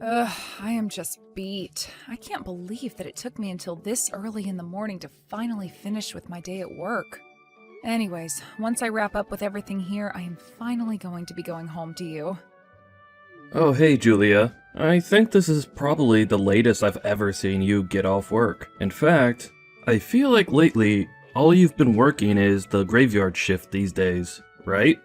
I am just beat. I can't believe that it took me until this early in the morning to finally finish with my day at work. Anyways, once I wrap up with everything here, I am finally going to be going home to you. Oh, hey, Julia. I think this is probably the latest I've ever seen you get off work. In fact, I feel like lately, all you've been working is the graveyard shift these days, right?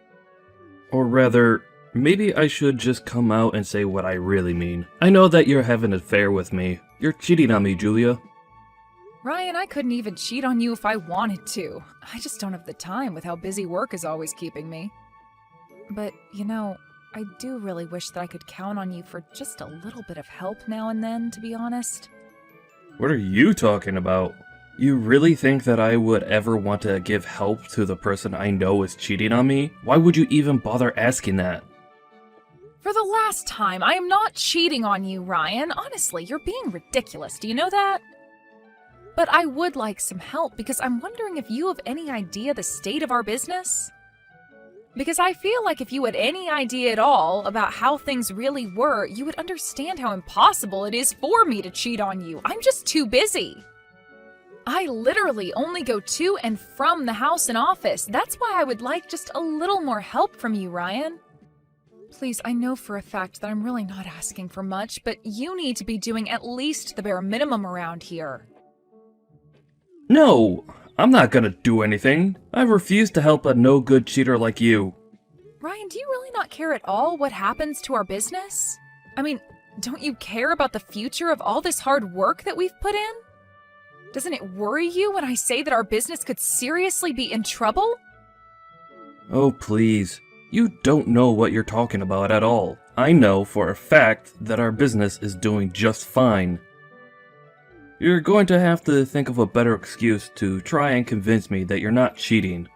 Or rather, maybe I should just come out and say what I really mean. I know that you're having an affair with me. You're cheating on me, Julia. Ryan, I couldn't even cheat on you if I wanted to. I just don't have the time with how busy work is always keeping me. But, I do really wish that I could count on you for just a little bit of help now and then, to be honest. What are you talking about? You really think that I would ever want to give help to the person I know is cheating on me? Why would you even bother asking that? For the last time, I am not cheating on you, Ryan. Honestly, you're being ridiculous. Do you know that? But I would like some help because I'm wondering if you have any idea the state of our business? Because I feel like if you had any idea at all about how things really were, you would understand how impossible it is for me to cheat on you. I'm just too busy. I literally only go to and from the house and office. That's why I would like just a little more help from you, Ryan. Please, I know for a fact that I'm really not asking for much, but you need to be doing at least the bare minimum around here. No, I'm not gonna do anything. I refuse to help a no-good cheater like you. Ryan, do you really not care at all what happens to our business? I mean, don't you care about the future of all this hard work that we've put in? Doesn't it worry you when I say that our business could seriously be in trouble? Oh, please. You don't know what you're talking about at all. I know for a fact that our business is doing just fine. You're going to have to think of a better excuse to try and convince me that you're not cheating.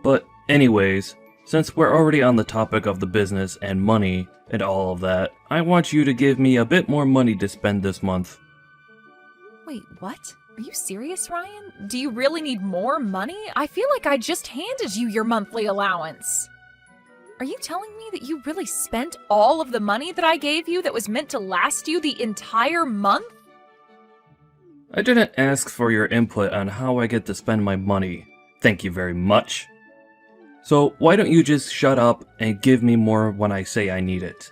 But anyways, since we're already on the topic of the business and money and all of that, I want you to give me a bit more money to spend this month. Wait, what? Are you serious, Ryan? Do you really need more money? I feel like I just handed you your monthly allowance. Are you telling me that you really spent all of the money that I gave you that was meant to last you the entire month? I didn't ask for your input on how I get to spend my money. Thank you very much. So why don't you just shut up and give me more when I say I need it?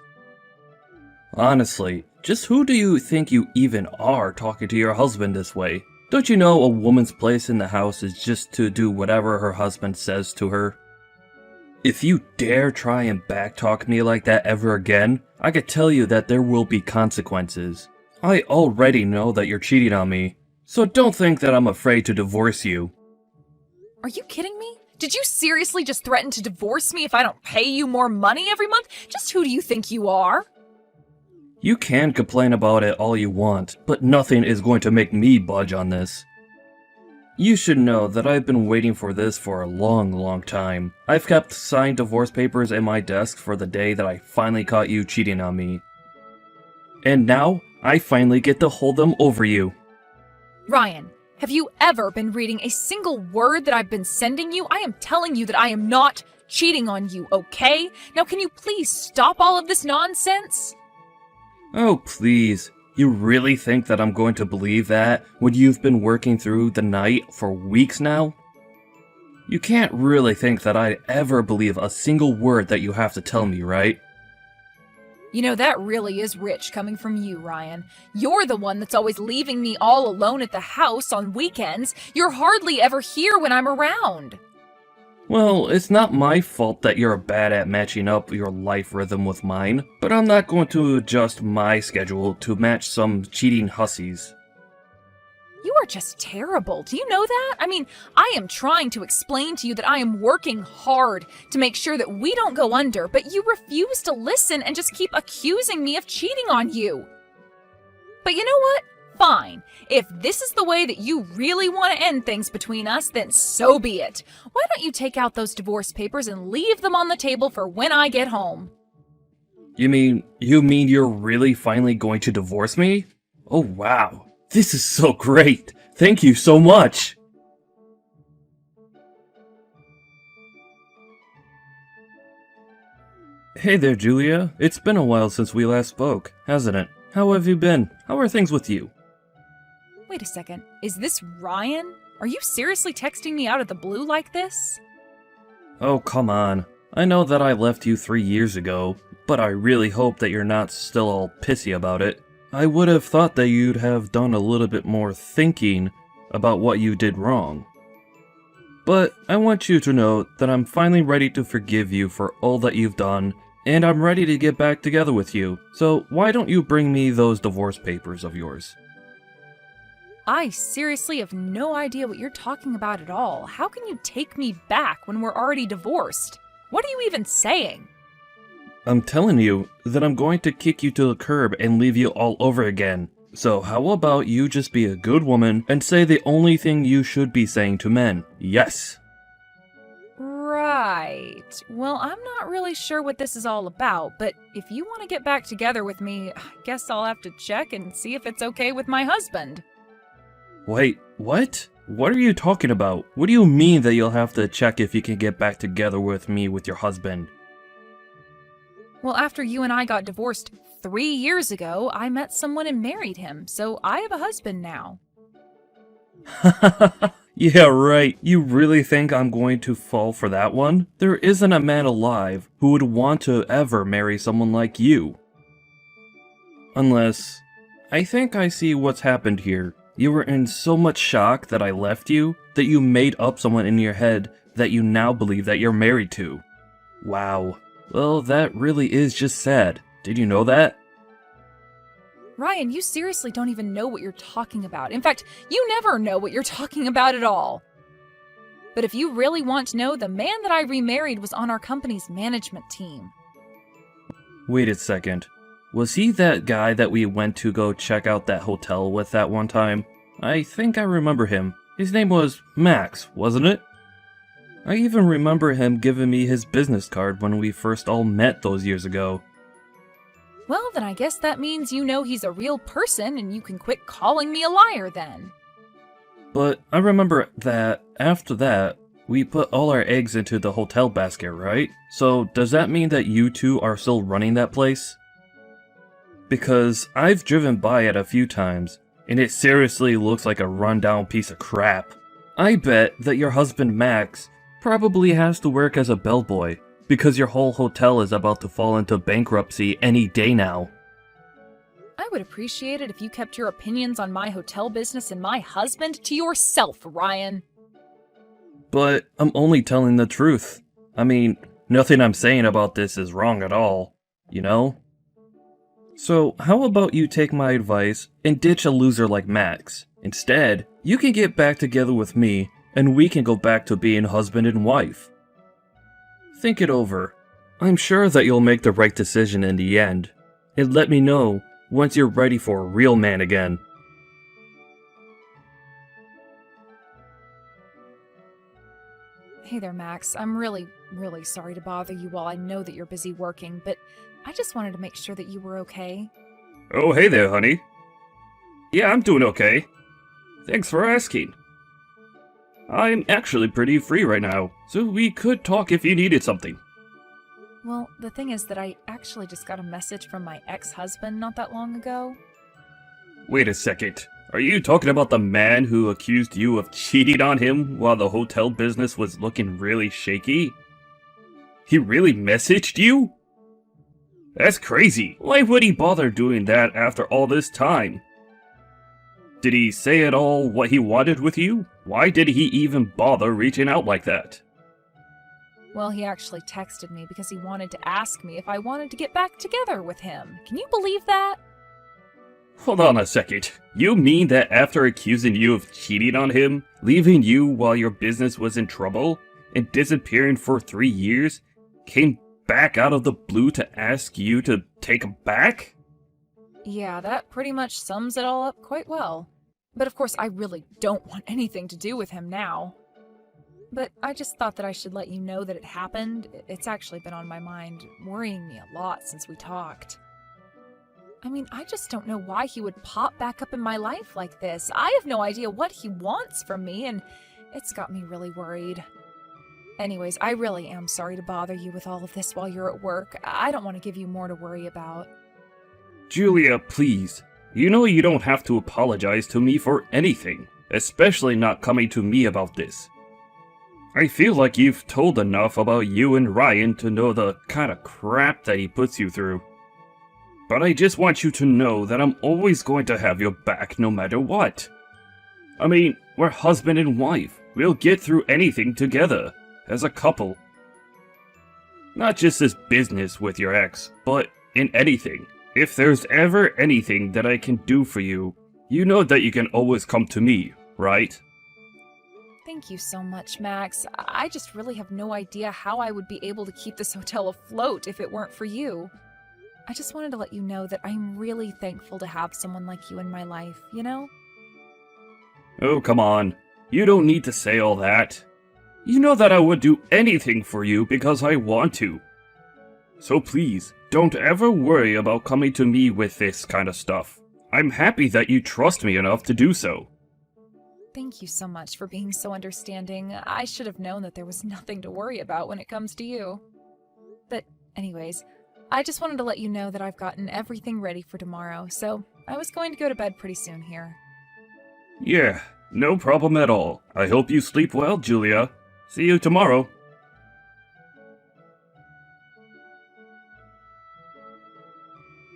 Honestly, just who do you think you even are talking to your husband this way? Don't you know a woman's place in the house is just to do whatever her husband says to her? If you dare try and backtalk me like that ever again, I could tell you that there will be consequences. I already know that you're cheating on me, so don't think that I'm afraid to divorce you. Are you kidding me? Did you seriously just threaten to divorce me if I don't pay you more money every month? Just who do you think you are? You can complain about it all you want, but nothing is going to make me budge on this. You should know that I've been waiting for this for a long time. I've kept signed divorce papers in my desk for the day that I finally caught you cheating on me. And now, I finally get to hold them over you. Ryan, have you ever been reading a single word that I've been sending you? I am telling you that I am not cheating on you, okay? Now can you please stop all of this nonsense? Oh, please. You really think that I'm going to believe that when you've been working through the night for weeks now? You can't really think that I'd ever believe a single word that you have to tell me, right? You know, that really is rich coming from you, Ryan. You're the one that's always leaving me all alone at the house on weekends. You're hardly ever here when I'm around. Well, it's not my fault that you're bad at matching up your life rhythm with mine, but I'm not going to adjust my schedule to match some cheating hussies. You are just terrible. Do you know that? I mean, I am trying to explain to you that I am working hard to make sure that we don't go under, but you refuse to listen and just keep accusing me of cheating on you. But you know what? Fine. If this is the way that you really want to end things between us, then so be it. Why don't you take out those divorce papers and leave them on the table for when I get home? You mean you're really finally going to divorce me? Oh wow. This is so great! Thank you so much! Hey there, Julia. It's been a while since we last spoke, hasn't it? How have you been? How are things with you? Wait a second, is this Ryan? Are you seriously texting me out of the blue like this? Oh, come on. I know that I left you 3 years ago, but I really hope that you're not still all pissy about it. I would have thought that you'd have done a little bit more thinking about what you did wrong. But I want you to know that I'm finally ready to forgive you for all that you've done, and I'm ready to get back together with you. So why don't you bring me those divorce papers of yours? I seriously have no idea what you're talking about at all. How can you take me back when we're already divorced? What are you even saying? I'm telling you that I'm going to kick you to the curb and leave you all over again. So how about you just be a good woman and say the only thing you should be saying to men? Yes. Right. Well, I'm not really sure what this is all about, but if you want to get back together with me, I guess I'll have to check and see if it's okay with my husband. Wait, what? What are you talking about? What do you mean that you'll have to check if you can get back together with me with your husband? Well, after you and I got divorced 3 years ago, I met someone and married him, so I have a husband now. Yeah, right. You really think I'm going to fall for that one? There isn't a man alive who would want to ever marry someone like you. Unless, I think I see what's happened here. You were in so much shock that I left you, that you made up someone in your head that you now believe that you're married to. Wow. Well, that really is just sad. Did you know that? Ryan, you seriously don't even know what you're talking about. In fact, you never know what you're talking about at all. But if you really want to know, the man that I remarried was on our company's management team. Wait a second. Was he that guy that we went to go check out that hotel with that one time? I think I remember him. His name was Max, wasn't it? I even remember him giving me his business card when we first all met those years ago. Well, then I guess that means you know he's a real person and you can quit calling me a liar then. But I remember that, after that, we put all our eggs into the hotel basket, right? So does that mean that you two are still running that place? Because I've driven by it a few times, and it seriously looks like a rundown piece of crap. I bet that your husband Max probably has to work as a bellboy, because your whole hotel is about to fall into bankruptcy any day now. I would appreciate it if you kept your opinions on my hotel business and my husband to yourself, Ryan. But I'm only telling the truth. I mean, nothing I'm saying about this is wrong at all, you know? So how about you take my advice and ditch a loser like Max? Instead, you can get back together with me and we can go back to being husband and wife. Think it over. I'm sure that you'll make the right decision in the end. And let me know once you're ready for a real man again. Hey there, Max. I'm really sorry to bother you while I know that you're busy working, but I just wanted to make sure that you were okay. Oh, hey there, honey. Yeah, I'm doing okay. Thanks for asking. I'm actually pretty free right now, so we could talk if you needed something. Well, the thing is that I actually just got a message from my ex-husband not that long ago. Wait a second. Are you talking about the man who accused you of cheating on him while the hotel business was looking really shaky? He really messaged you? That's crazy. Why would he bother doing that after all this time? Did he say at all what he wanted with you? Why did he even bother reaching out like that? Well, he actually texted me because he wanted to ask me if I wanted to get back together with him. Can you believe that? Hold on a second. You mean that after accusing you of cheating on him, leaving you while your business was in trouble, and disappearing for 3 years, came back out of the blue to ask you to take him back? Yeah, that pretty much sums it all up quite well. But of course, I really don't want anything to do with him now. But I just thought that I should let you know that it happened. It's actually been on my mind, worrying me a lot since we talked. I mean, I just don't know why he would pop back up in my life like this. I have no idea what he wants from me, and it's got me really worried. Anyways, I really am sorry to bother you with all of this while you're at work. I don't want to give you more to worry about. Julia, please. You know you don't have to apologize to me for anything, especially not coming to me about this. I feel like you've told enough about you and Ryan to know the kind of crap that he puts you through. But I just want you to know that I'm always going to have your back no matter what. I mean, we're husband and wife. We'll get through anything together, as a couple. Not just this business with your ex, but in anything. If there's ever anything that I can do for you, you know that you can always come to me, right? Thank you so much, Max. I just really have no idea how I would be able to keep this hotel afloat if it weren't for you. I just wanted to let you know that I'm really thankful to have someone like you in my life, you know? Oh, come on. You don't need to say all that. You know that I would do anything for you because I want to. So please, don't ever worry about coming to me with this kind of stuff. I'm happy that you trust me enough to do so. Thank you so much for being so understanding. I should have known that there was nothing to worry about when it comes to you. But anyways, I just wanted to let you know that I've gotten everything ready for tomorrow, so I was going to go to bed pretty soon here. Yeah, no problem at all. I hope you sleep well, Julia. See you tomorrow.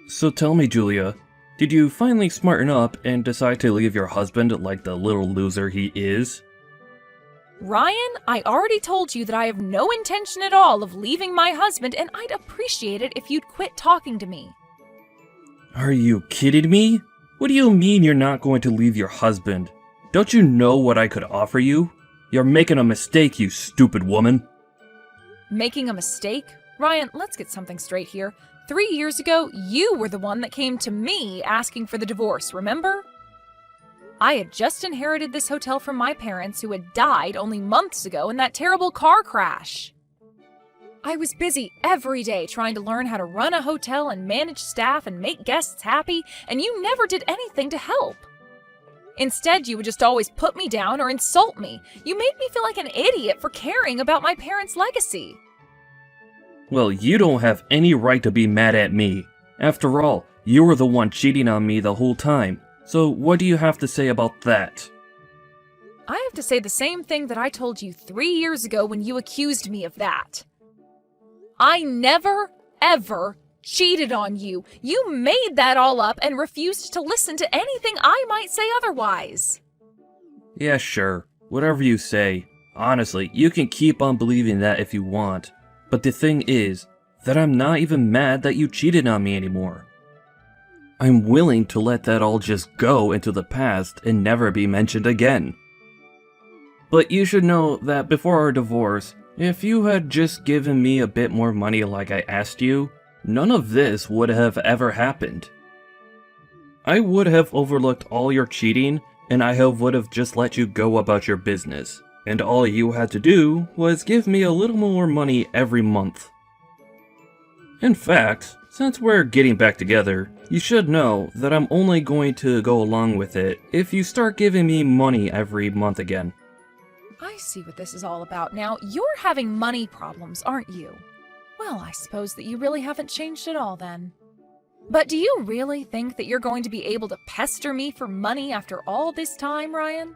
So tell me, Julia, did you finally smarten up and decide to leave your husband like the little loser he is? Ryan, I already told you that I have no intention at all of leaving my husband, and I'd appreciate it if you'd quit talking to me. Are you kidding me? What do you mean you're not going to leave your husband? Don't you know what I could offer you? You're making a mistake, you stupid woman. Making a mistake? Ryan, let's get something straight here. 3 years ago, you were the one that came to me asking for the divorce, remember? I had just inherited this hotel from my parents who had died only months ago in that terrible car crash. I was busy every day trying to learn how to run a hotel and manage staff and make guests happy, and you never did anything to help. Instead, you would just always put me down or insult me. You made me feel like an idiot for caring about my parents' legacy. Well, you don't have any right to be mad at me. After all, you were the one cheating on me the whole time. So what do you have to say about that? I have to say the same thing that I told you 3 years ago when you accused me of that. I never, ever cheated on you. You made that all up and refused to listen to anything I might say otherwise. Yeah, sure. Whatever you say. Honestly, you can keep on believing that if you want. But the thing is, that I'm not even mad that you cheated on me anymore. I'm willing to let that all just go into the past and never be mentioned again. But you should know that before our divorce, if you had just given me a bit more money like I asked you, none of this would have ever happened. I would have overlooked all your cheating, and I would have just let you go about your business. And all you had to do was give me a little more money every month. In fact, since we're getting back together, you should know that I'm only going to go along with it if you start giving me money every month again. I see what this is all about now. You're having money problems, aren't you? Well, I suppose that you really haven't changed at all then. But do you really think that you're going to be able to pester me for money after all this time, Ryan?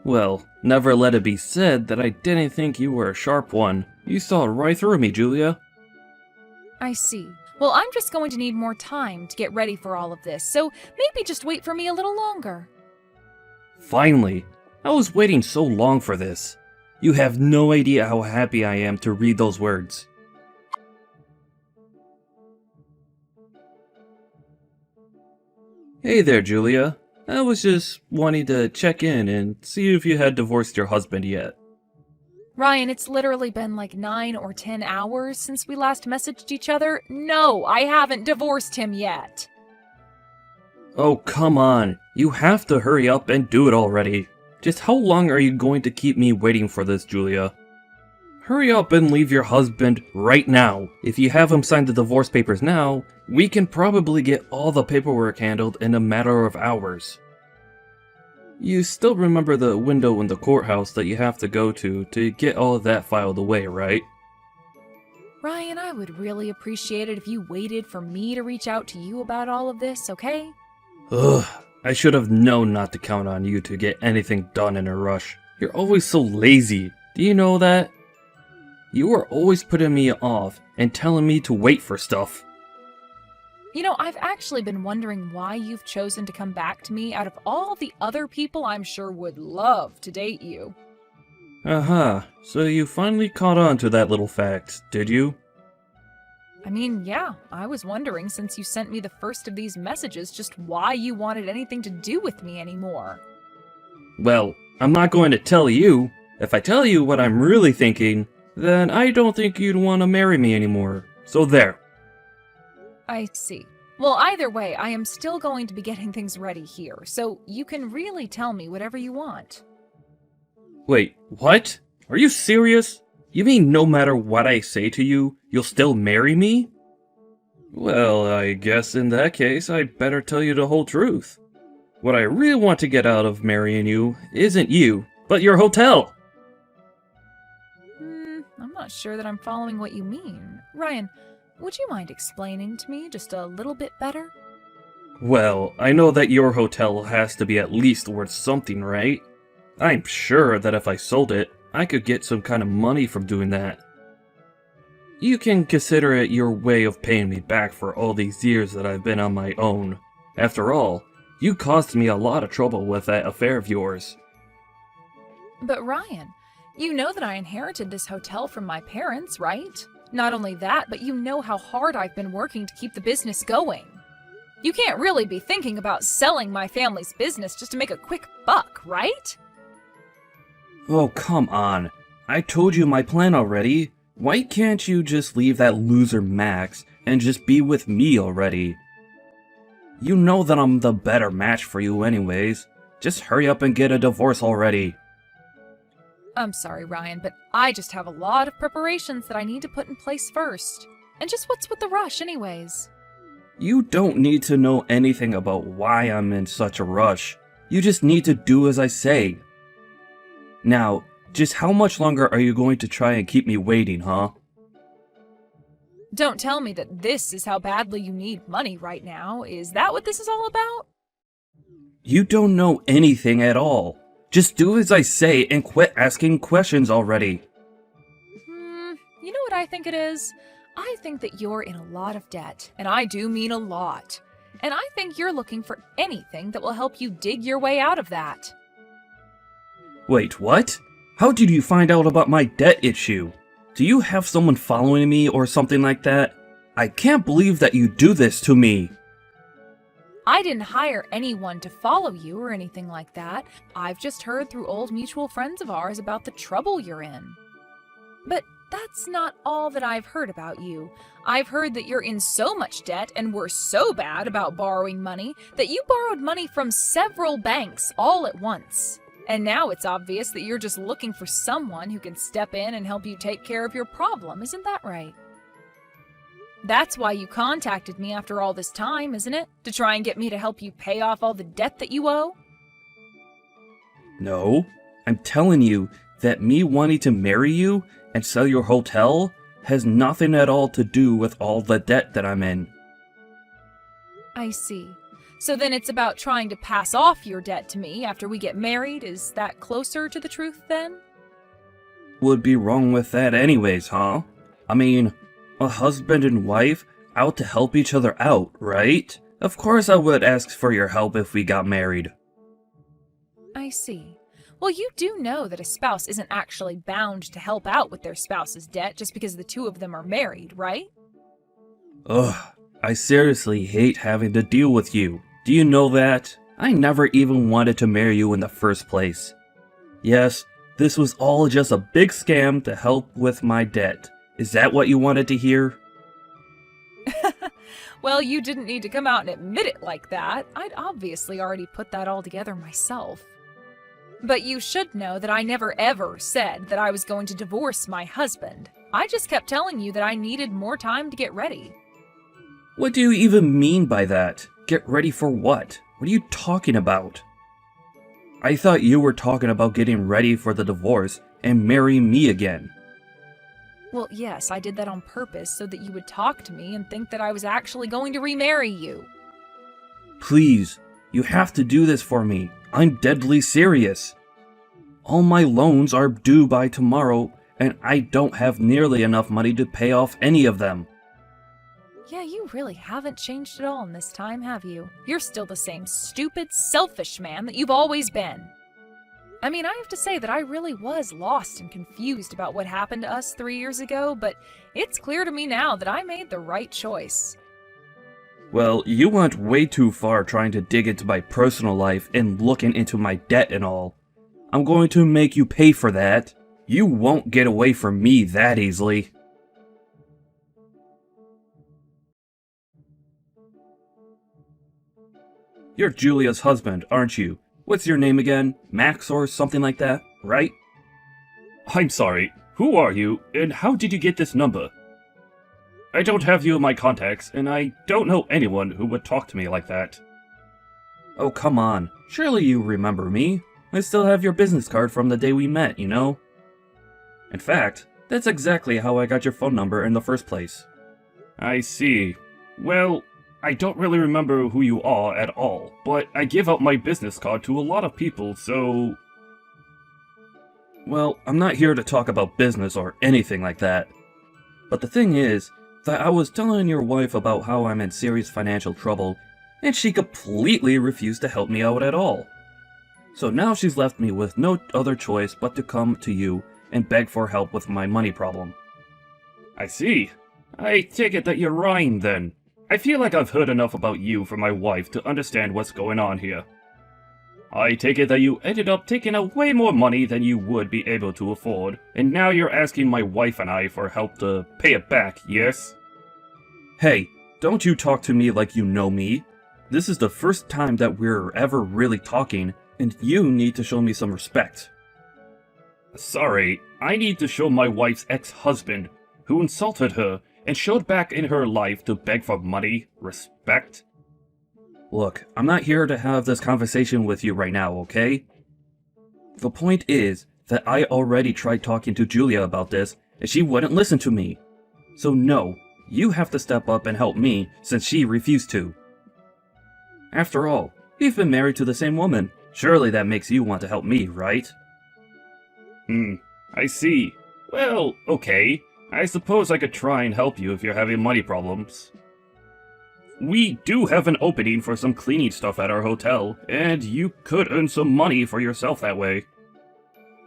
Well, never let it be said that I didn't think you were a sharp one. You saw right through me, Julia. I see. Well, I'm just going to need more time to get ready for all of this, so maybe just wait for me a little longer. Finally! I was waiting so long for this. You have no idea how happy I am to read those words. Hey there, Julia. I was just wanting to check in and see if you had divorced your husband yet. Ryan, it's literally been like 9 or 10 hours since we last messaged each other. No, I haven't divorced him yet. Oh, come on. You have to hurry up and do it already. Just how long are you going to keep me waiting for this, Julia? Hurry up and leave your husband right now. If you have him sign the divorce papers now, we can probably get all the paperwork handled in a matter of hours. You still remember the window in the courthouse that you have to go to get all of that filed away, right? Ryan, I would really appreciate it if you waited for me to reach out to you about all of this, okay? Ugh, I should have known not to count on you to get anything done in a rush. You're always so lazy. Do you know that? You are always putting me off and telling me to wait for stuff. You know, I've actually been wondering why you've chosen to come back to me out of all the other people I'm sure would love to date you. Uh-huh, so you finally caught on to that little fact, did you? I mean, yeah, I was wondering since you sent me the first of these messages just why you wanted anything to do with me anymore. Well, I'm not going to tell you. If I tell you what I'm really thinking, then I don't think you'd want to marry me anymore. So there. I see. Well, either way, I am still going to be getting things ready here, so you can really tell me whatever you want. Wait, what? Are you serious? You mean no matter what I say to you, you'll still marry me? Well, I guess in that case, I'd better tell you the whole truth. What I really want to get out of marrying you isn't you, but your hotel! I'm not sure that I'm following what you mean. Ryan, would you mind explaining to me just a little bit better? Well, I know that your hotel has to be at least worth something, right? I'm sure that if I sold it, I could get some kind of money from doing that. You can consider it your way of paying me back for all these years that I've been on my own. After all, you caused me a lot of trouble with that affair of yours. But Ryan, you know that I inherited this hotel from my parents, right? Not only that, but you know how hard I've been working to keep the business going. You can't really be thinking about selling my family's business just to make a quick buck, right? Oh, come on. I told you my plan already. Why can't you just leave that loser Max and just be with me already? You know that I'm the better match for you anyways. Just hurry up and get a divorce already. I'm sorry, Ryan, but I just have a lot of preparations that I need to put in place first. And just what's with the rush anyways? You don't need to know anything about why I'm in such a rush. You just need to do as I say. Now, just how much longer are you going to try and keep me waiting, huh? Don't tell me that this is how badly you need money right now. Is that what this is all about? You don't know anything at all. Just do as I say and quit asking questions already. You know what I think it is? I think that you're in a lot of debt, and I do mean a lot. And I think you're looking for anything that will help you dig your way out of that. Wait, what? How did you find out about my debt issue? Do you have someone following me or something like that? I can't believe that you do this to me. I didn't hire anyone to follow you or anything like that. I've just heard through old mutual friends of ours about the trouble you're in. But that's not all that I've heard about you. I've heard that you're in so much debt and were so bad about borrowing money that you borrowed money from several banks all at once. And now it's obvious that you're just looking for someone who can step in and help you take care of your problem, isn't that right? That's why you contacted me after all this time, isn't it? To try and get me to help you pay off all the debt that you owe? No, I'm telling you that me wanting to marry you and sell your hotel has nothing at all to do with all the debt that I'm in. I see. So then it's about trying to pass off your debt to me after we get married? Is that closer to the truth then? Would be wrong with that anyways, huh? I mean, a husband and wife out to help each other out, right? Of course I would ask for your help if we got married. I see. Well, you do know that a spouse isn't actually bound to help out with their spouse's debt just because the two of them are married, right? Ugh, I seriously hate having to deal with you. Do you know that? I never even wanted to marry you in the first place. Yes, this was all just a big scam to help with my debt. Is that what you wanted to hear? Well, you didn't need to come out and admit it like that. I'd obviously already put that all together myself. But you should know that I never ever said that I was going to divorce my husband. I just kept telling you that I needed more time to get ready. What do you even mean by that? Get ready for what? What are you talking about? I thought you were talking about getting ready for the divorce and marrying me again. Well, yes, I did that on purpose so that you would talk to me and think that I was actually going to remarry you. Please, you have to do this for me. I'm deadly serious. All my loans are due by tomorrow, and I don't have nearly enough money to pay off any of them. Yeah, you really haven't changed at all in this time, have you? You're still the same stupid, selfish man that you've always been. I mean, I have to say that I really was lost and confused about what happened to us 3 years ago, but it's clear to me now that I made the right choice. Well, you went way too far trying to dig into my personal life and looking into my debt and all. I'm going to make you pay for that. You won't get away from me that easily. You're Julia's husband, aren't you? What's your name again? Max or something like that, right? I'm sorry, who are you, and how did you get this number? I don't have you in my contacts, and I don't know anyone who would talk to me like that. Oh, come on. Surely you remember me. I still have your business card from the day we met, you know? In fact, that's exactly how I got your phone number in the first place. I see. Well, I don't really remember who you are at all, but I give out my business card to a lot of people, so... Well, I'm not here to talk about business or anything like that. But the thing is, that I was telling your wife about how I'm in serious financial trouble, and she completely refused to help me out at all. So now she's left me with no other choice but to come to you and beg for help with my money problem. I see. I take it that you're Ryan then. I feel like I've heard enough about you from my wife to understand what's going on here. I take it that you ended up taking out way more money than you would be able to afford, and now you're asking my wife and I for help to pay it back, yes? Hey, don't you talk to me like you know me. This is the first time that we're ever really talking, and you need to show me some respect. Sorry, I need to show my wife's ex-husband, who insulted her and showed back in her life to beg for money, respect? Look, I'm not here to have this conversation with you right now, okay? The point is that I already tried talking to Julia about this, and she wouldn't listen to me. So no, you have to step up and help me, since she refused to. After all, we've been married to the same woman. Surely that makes you want to help me, right? I see. Well, okay. I suppose I could try and help you if you're having money problems. We do have an opening for some cleaning stuff at our hotel, and you could earn some money for yourself that way.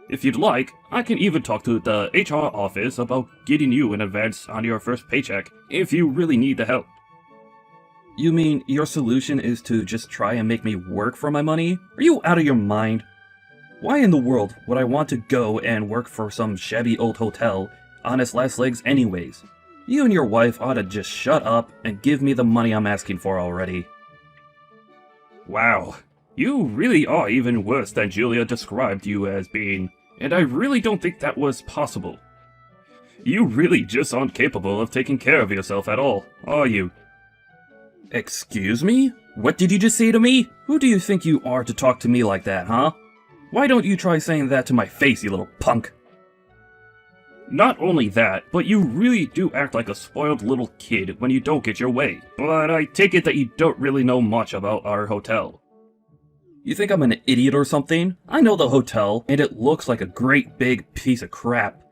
If you'd like, I can even talk to the HR office about getting you an advance on your first paycheck, if you really need the help. You mean your solution is to just try and make me work for my money? Are you out of your mind? Why in the world would I want to go and work for some shabby old hotel on its last legs anyways? You and your wife ought to just shut up and give me the money I'm asking for already. Wow, you really are even worse than Julia described you as being, and I really don't think that was possible. You really just aren't capable of taking care of yourself at all, are you? Excuse me? What did you just say to me? Who do you think you are to talk to me like that, huh? Why don't you try saying that to my face, you little punk? Not only that, but you really do act like a spoiled little kid when you don't get your way. But I take it that you don't really know much about our hotel. You think I'm an idiot or something? I know the hotel, and it looks like a great big piece of crap.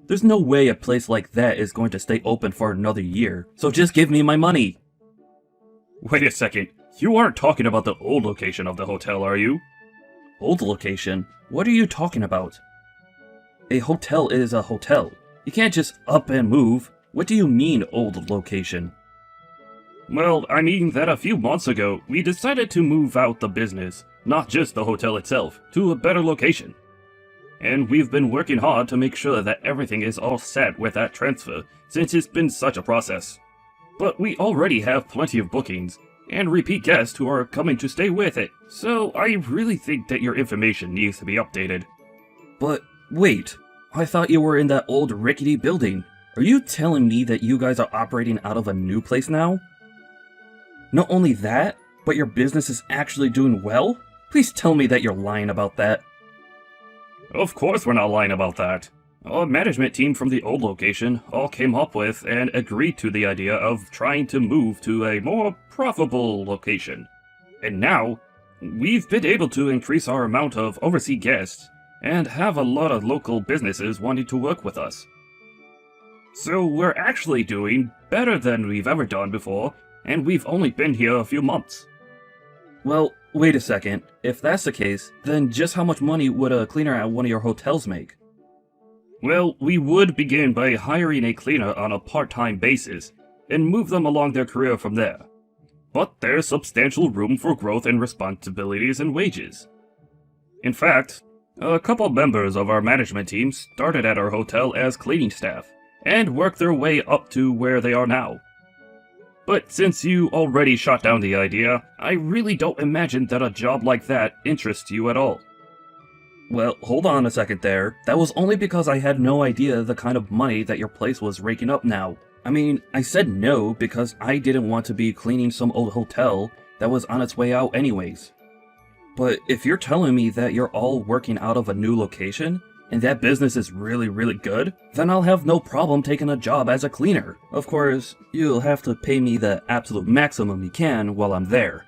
There's no way a place like that is going to stay open for another year, so just give me my money. Wait a second, you aren't talking about the old location of the hotel, are you? Old location? What are you talking about? A hotel is a hotel. You can't just up and move. What do you mean, old location? Well, I mean that a few months ago, we decided to move out the business, not just the hotel itself, to a better location. And we've been working hard to make sure that everything is all set with that transfer, since it's been such a process. But we already have plenty of bookings, and repeat guests who are coming to stay with it, so I really think that your information needs to be updated. But wait, I thought you were in that old rickety building. Are you telling me that you guys are operating out of a new place now? Not only that, but your business is actually doing well? Please tell me that you're lying about that. Of course we're not lying about that. Our management team from the old location all came up with and agreed to the idea of trying to move to a more profitable location. And now, we've been able to increase our amount of overseas guests and have a lot of local businesses wanting to work with us. So we're actually doing better than we've ever done before, and we've only been here a few months. Well, wait a second. If that's the case, then just how much money would a cleaner at one of your hotels make? Well, we would begin by hiring a cleaner on a part-time basis, and move them along their career from there. But there's substantial room for growth in responsibilities and wages. In fact, a couple members of our management team started at our hotel as cleaning staff, and worked their way up to where they are now. But since you already shot down the idea, I really don't imagine that a job like that interests you at all. Well, hold on a second there. That was only because I had no idea the kind of money that your place was raking up now. I mean, I said no because I didn't want to be cleaning some old hotel that was on its way out anyways. But if you're telling me that you're all working out of a new location, and that business is really, really good, then I'll have no problem taking a job as a cleaner. Of course, you'll have to pay me the absolute maximum you can while I'm there.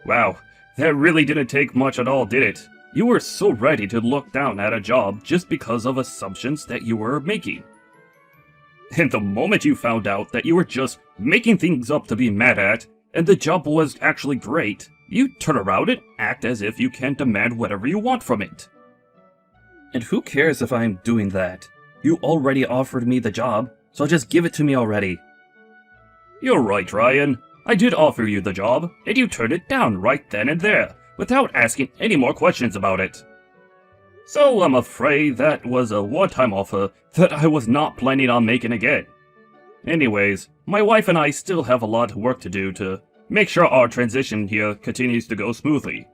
Wow, that really didn't take much at all, did it? You were so ready to look down at a job just because of assumptions that you were making. And the moment you found out that you were just making things up to be mad at, and the job was actually great, you turn around and act as if you can demand whatever you want from it. And who cares if I'm doing that? You already offered me the job, so just give it to me already. You're right, Ryan. I did offer you the job, and you turned it down right then and there, without asking any more questions about it. So I'm afraid that was a one-time offer that I was not planning on making again. Anyways, my wife and I still have a lot of work to do to make sure our transition here continues to go smoothly.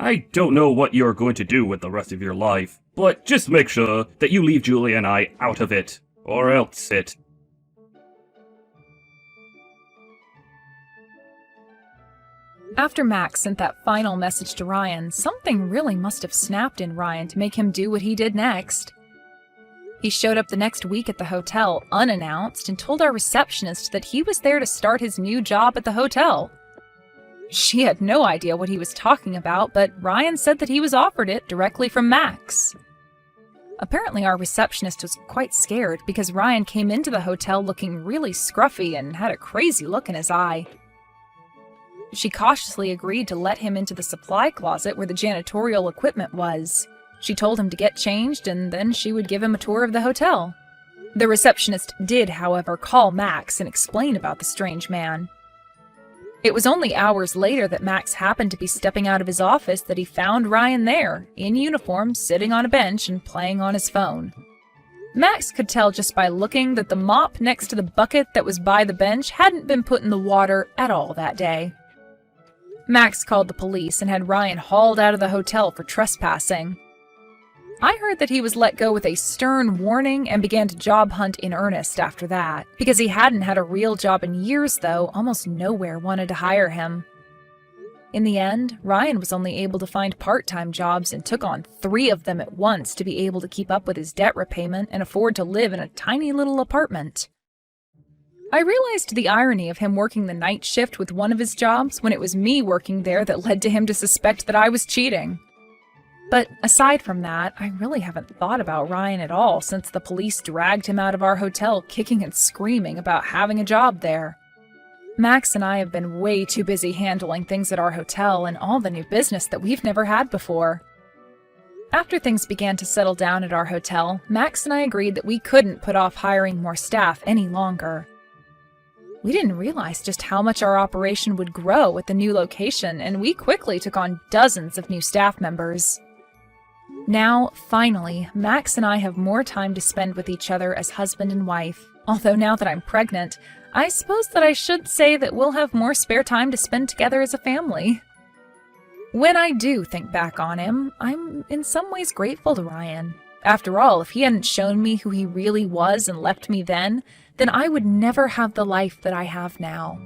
I don't know what you're going to do with the rest of your life, but just make sure that you leave Julie and I out of it, or else it. After Max sent that final message to Ryan, something really must have snapped in Ryan to make him do what he did next. He showed up the next week at the hotel, unannounced, and told our receptionist that he was there to start his new job at the hotel. She had no idea what he was talking about, but Ryan said that he was offered it directly from Max. Apparently our receptionist was quite scared because Ryan came into the hotel looking really scruffy and had a crazy look in his eye. She cautiously agreed to let him into the supply closet where the janitorial equipment was. She told him to get changed and then she would give him a tour of the hotel. The receptionist did, however, call Max and explain about the strange man. It was only hours later that Max happened to be stepping out of his office that he found Ryan there, in uniform, sitting on a bench and playing on his phone. Max could tell just by looking that the mop next to the bucket that was by the bench hadn't been put in the water at all that day. Max called the police and had Ryan hauled out of the hotel for trespassing. I heard that he was let go with a stern warning and began to job hunt in earnest after that. Because he hadn't had a real job in years, though, almost nowhere wanted to hire him. In the end, Ryan was only able to find part-time jobs and took on 3 of them at once to be able to keep up with his debt repayment and afford to live in a tiny little apartment. I realized the irony of him working the night shift with one of his jobs when it was me working there that led to him to suspect that I was cheating. But aside from that, I really haven't thought about Ryan at all since the police dragged him out of our hotel kicking and screaming about having a job there. Max and I have been way too busy handling things at our hotel and all the new business that we've never had before. After things began to settle down at our hotel, Max and I agreed that we couldn't put off hiring more staff any longer. We didn't realize just how much our operation would grow at the new location, and we quickly took on dozens of new staff members. Now, finally, Max and I have more time to spend with each other as husband and wife. Although now that I'm pregnant, I suppose that I should say that we'll have more spare time to spend together as a family. When I do think back on him, I'm in some ways grateful to Ryan. After all, if he hadn't shown me who he really was and left me then I would never have the life that I have now.